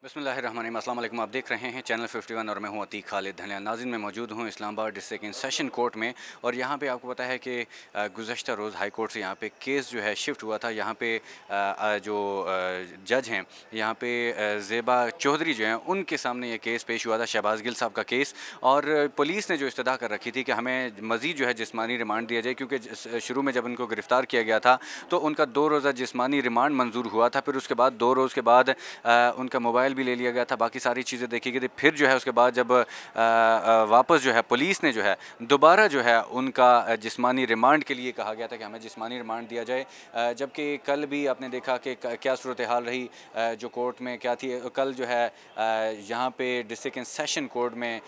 बिस्मिल्लाहिर्रहमानिर्रहीम। अस्सलाम वालेकुम। आप देख रहे हैं चैनल 51 और मैं हूं अतीक खालिद धनिया। नाज़रीन, मैं मौजूद हूं Islamabad district in session court में और यहां पे आपको पता है कि गुज़श्ता रोज़ हाई कोर्ट से यहां पे केस जो है शिफ्ट हुआ था। यहां पे जो जज हैं यहां पे ज़ेबा चौधरी जो हैं उनके सामने ये केस पेश हुआ था, शहबाज गिल साहब का केस। और पुलिस ने जो इस्तदा कर रखी थी कि हमें मज़ीद जो है जिस्मानी रिमांड दिया जाए, क्योंकि शुरू में जब उनको गिरफ़्तार किया गया था तो उनका 2 रोज़ा जिस्मानी रिमांड मंजूर हुआ था। फिर उसके बाद 2 रोज़ के बाद उनका मोबाइल भी ले लिया गया था, बाकी सारी चीज़ें देखी गई थी। फिर जो है उसके बाद जब वापस जो है पुलिस ने जो है दोबारा जो है उनका जिस्मानी रिमांड के लिए कहा गया था कि हमें जिस्मानी रिमांड दिया जाए। जबकि कल भी आपने देखा कि क्या सूरत हाल रही जो कोर्ट में क्या थी। कल जो है यहाँ पे डिस्ट्रिक्ट एंड सेशन कोर्ट में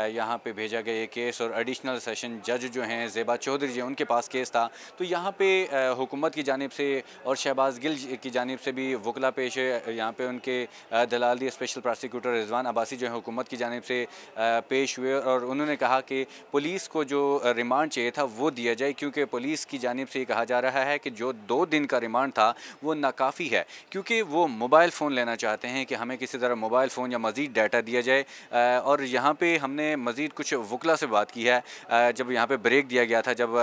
यहाँ पे भेजा गया ये केस और एडिशनल सेशन जज जो हैं ज़ेबा चौधरी जी, उनके पास केस था। तो यहाँ पे हुकूमत की जानिब से और शहबाज गिल की जानिब से भी वकला पेश है। यहाँ पे उनके दलाल दिए स्पेशल प्रोसिक्यूटर रिजवान अब्बासी जो है हुकूमत की जानिब से पेश हुए और उन्होंने कहा कि पुलिस को जो रिमांड चाहिए था वो दिया जाए, क्योंकि पुलिस की जानिब से ये कहा जा रहा है कि जो 2 दिन का रिमांड था वो नाकाफ़ी है, क्योंकि वो मोबाइल फ़ोन लेना चाहते हैं कि हमें किसी तरह मोबाइल फ़ोन या मज़ीद डाटा दिया जाए। और यहाँ पे हमने मज़ीद कुछ वकला से बात की है जब यहाँ पे ब्रेक दिया गया था, जब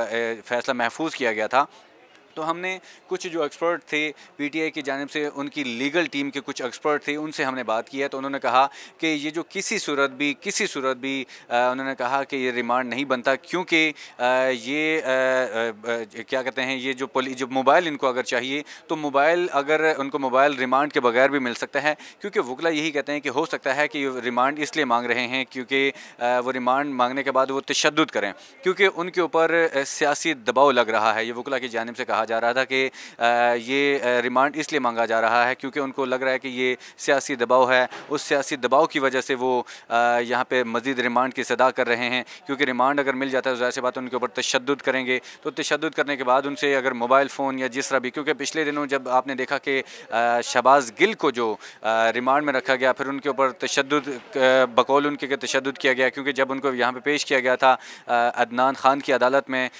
फ़ैसला महफूज किया गया था, तो हमने कुछ जो एक्सपर्ट थे पीटीआई की जानिब से, उनकी लीगल टीम के कुछ एक्सपर्ट थे, उनसे हमने बात की है। तो उन्होंने कहा कि ये जो किसी सूरत भी उन्होंने कहा कि ये रिमांड नहीं बनता, क्योंकि ये क्या कहते हैं, ये जो मोबाइल इनको अगर चाहिए तो मोबाइल, अगर उनको मोबाइल रिमांड के बगैर भी मिल सकता है, क्योंकि वकला यही कहते हैं कि हो सकता है कि रिमांड इसलिए मांग रहे हैं क्योंकि वो रिमांड मांगने के बाद वो तशद्दुद करें, क्योंकि उनके ऊपर सियासी दबाव लग रहा है। ये वकला की जानिब से कहा जा रहा था कि ये रिमांड इसलिए मांगा जा रहा है क्योंकि उनको लग रहा है कि ये सियासी दबाव है। उस सियासी दबाव की वजह से वो यहाँ पे मज़ीद रिमांड की सदा कर रहे हैं, क्योंकि रिमांड अगर मिल जाता है तो ज़ाहिर सी बात है उनके ऊपर तशद्दुद करेंगे। तो तशद्दुद करने के बाद उनसे अगर मोबाइल फ़ोन या जिस तरह भी, क्योंकि पिछले दिनों जब आपने देखा कि शहबाज गिल को जो रिमांड में रखा गया, फिर उनके ऊपर तशद्दुद बकौल उनके के तशद्दुद किया गया, क्योंकि जब उनको यहाँ पे पेश किया गया था अदनान खान की अदालत में,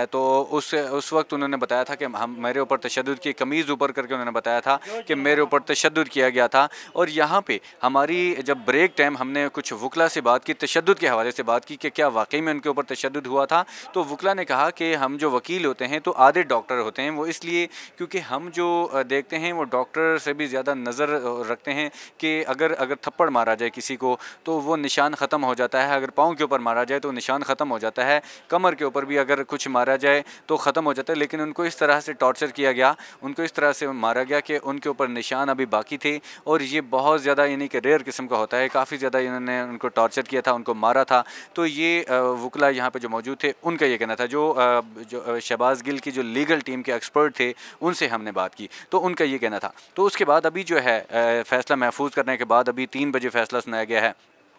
तो उस वक्त उन्होंने बताया था कि हम मेरे ऊपर तशद्दुद की, कमीज़ ऊपर करके उन्होंने बताया था कि मेरे ऊपर तशद्दुद किया गया था। और यहाँ पे हमारी जब ब्रेक टाइम हमने कुछ वकला से बात की, तशद्दुद के हवाले से बात की कि क्या वाकई में उनके ऊपर तशद्दुद हुआ था, तो वकला ने कहा कि हम जो वकील होते हैं तो आधे डॉक्टर होते हैं, वो इसलिए क्योंकि हम जो देखते हैं वो डॉक्टर से भी ज़्यादा नज़र रखते हैं कि अगर थप्पड़ मारा जाए किसी को तो वो निशान ख़त्म हो जाता है, अगर पाँव के ऊपर मारा जाए तो निशान ख़त्म हो जाता है, कमर के ऊपर भी अगर कुछ मारा जाए तो ख़त्म हो जाता है। लेकिन उनको इस तरह से टॉर्चर किया गया, उनको इस तरह से मारा गया कि उनके ऊपर निशान अभी बाकी थे। और ये बहुत ज़्यादा यानी कि रेयर किस्म का होता है, काफ़ी ज़्यादा इन्होंने उनको टॉर्चर किया था, उनको मारा था। तो ये वकला यहाँ पे जो मौजूद थे उनका ये कहना था। जो शहबाज गिल की जो लीगल टीम के एक्सपर्ट थे उनसे हमने बात की तो उनका ये कहना था। तो उसके बाद अभी जो है फ़ैसला महफूज करने के बाद अभी 3 बजे फ़ैसला सुनाया गया है।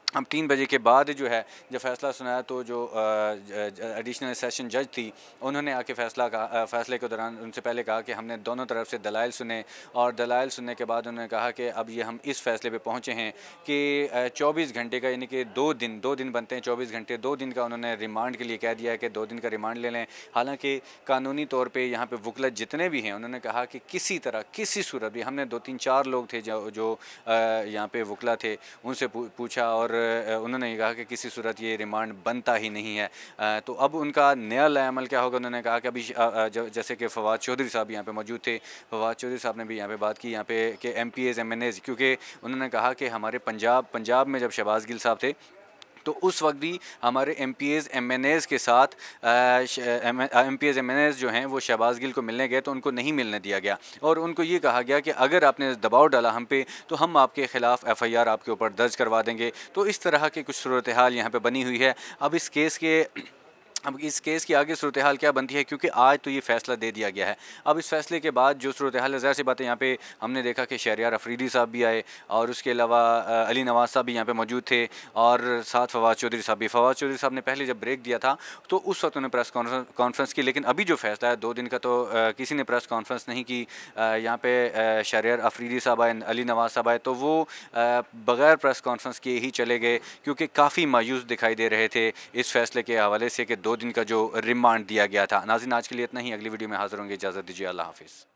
अब 3 बजे के बाद जो है जब फ़ैसला सुनाया तो जो एडिशनल सेशन जज थी उन्होंने आके फ़ैसले के दौरान उनसे पहले कहा कि हमने दोनों तरफ से दलाइल सुने, और दलाइल सुनने के बाद उन्होंने कहा कि अब ये हम इस फ़ैसले पे पहुँचे हैं कि 24 घंटे का, यानी कि 2 दिन बनते हैं 24 घंटे, 2 दिन का उन्होंने रिमांड के लिए कह दिया है कि 2 दिन का रिमांड ले लें। हालाँकि कानूनी तौर पर यहाँ पर वकला जितने भी हैं उन्होंने कहा कि किसी तरह किसी सूरत भी, हमने 2-3-4 लोग थे जो यहाँ पे वकला थे उनसे पूछा और उन्होंने ये कहा कि किसी सूरत ये रिमांड बनता ही नहीं है। तो अब उनका नया लाएअमल क्या होगा, उन्होंने कहा कि अभी जैसे कि फवाद चौधरी साहब यहाँ पे मौजूद थे, फवाद चौधरी साहब ने भी यहाँ पे बात की यहाँ पे कि MPAs MNAs, क्योंकि उन्होंने कहा कि हमारे पंजाब में जब शहबाज गिल साहब थे तो उस वक्त भी हमारे MPAs MNAs के साथ MPAs MNAs जो हैं वो शहबाज गिल को मिलने गए तो उनको नहीं मिलने दिया गया, और उनको ये कहा गया कि अगर आपने दबाव डाला हम पे तो हम आपके ख़िलाफ़ FIR आपके ऊपर दर्ज करवा देंगे। तो इस तरह की कुछ सूरत हाल यहाँ पे बनी हुई है। अब इस केस की आगे सूरत हाल क्या बनती है, क्योंकि आज तो ये फ़ैसला दे दिया गया है। अब इस फ़ैसले के बाद जो सूरत हाल है, ज़ाहिर सी बात है यहाँ पे हमने देखा कि शहरियार अफरीदी साहब भी आए और उसके अलावा अली नवाज़ साहब भी यहाँ पे मौजूद थे और साथ फवाद चौधरी साहब भी। फवाद चौधरी साहब ने पहले जब ब्रेक दिया था तो उस वक्त उन्होंने प्रेस कॉन्फ्रेंस की, लेकिन अभी जो फ़ैसला है 2 दिन का तो किसी ने प्रेस कॉन्फ्रेंस नहीं की। यहाँ पे शहरियार अफरीदी साहब आए, अली नवाज़ साहब आए, तो वो बग़ैर प्रेस कॉन्फ्रेंस किए ही चले गए, क्योंकि काफ़ी मायूस दिखाई दे रहे थे इस फ़ैसले के हवाले से कि 2 दिन का जो रिमांड दिया गया था। नाज़रीन, आज के लिए इतना ही, अगली वीडियो में हाज़िर होंगे, इजाज़त दीजिए, अल्लाह हाफ़िज़।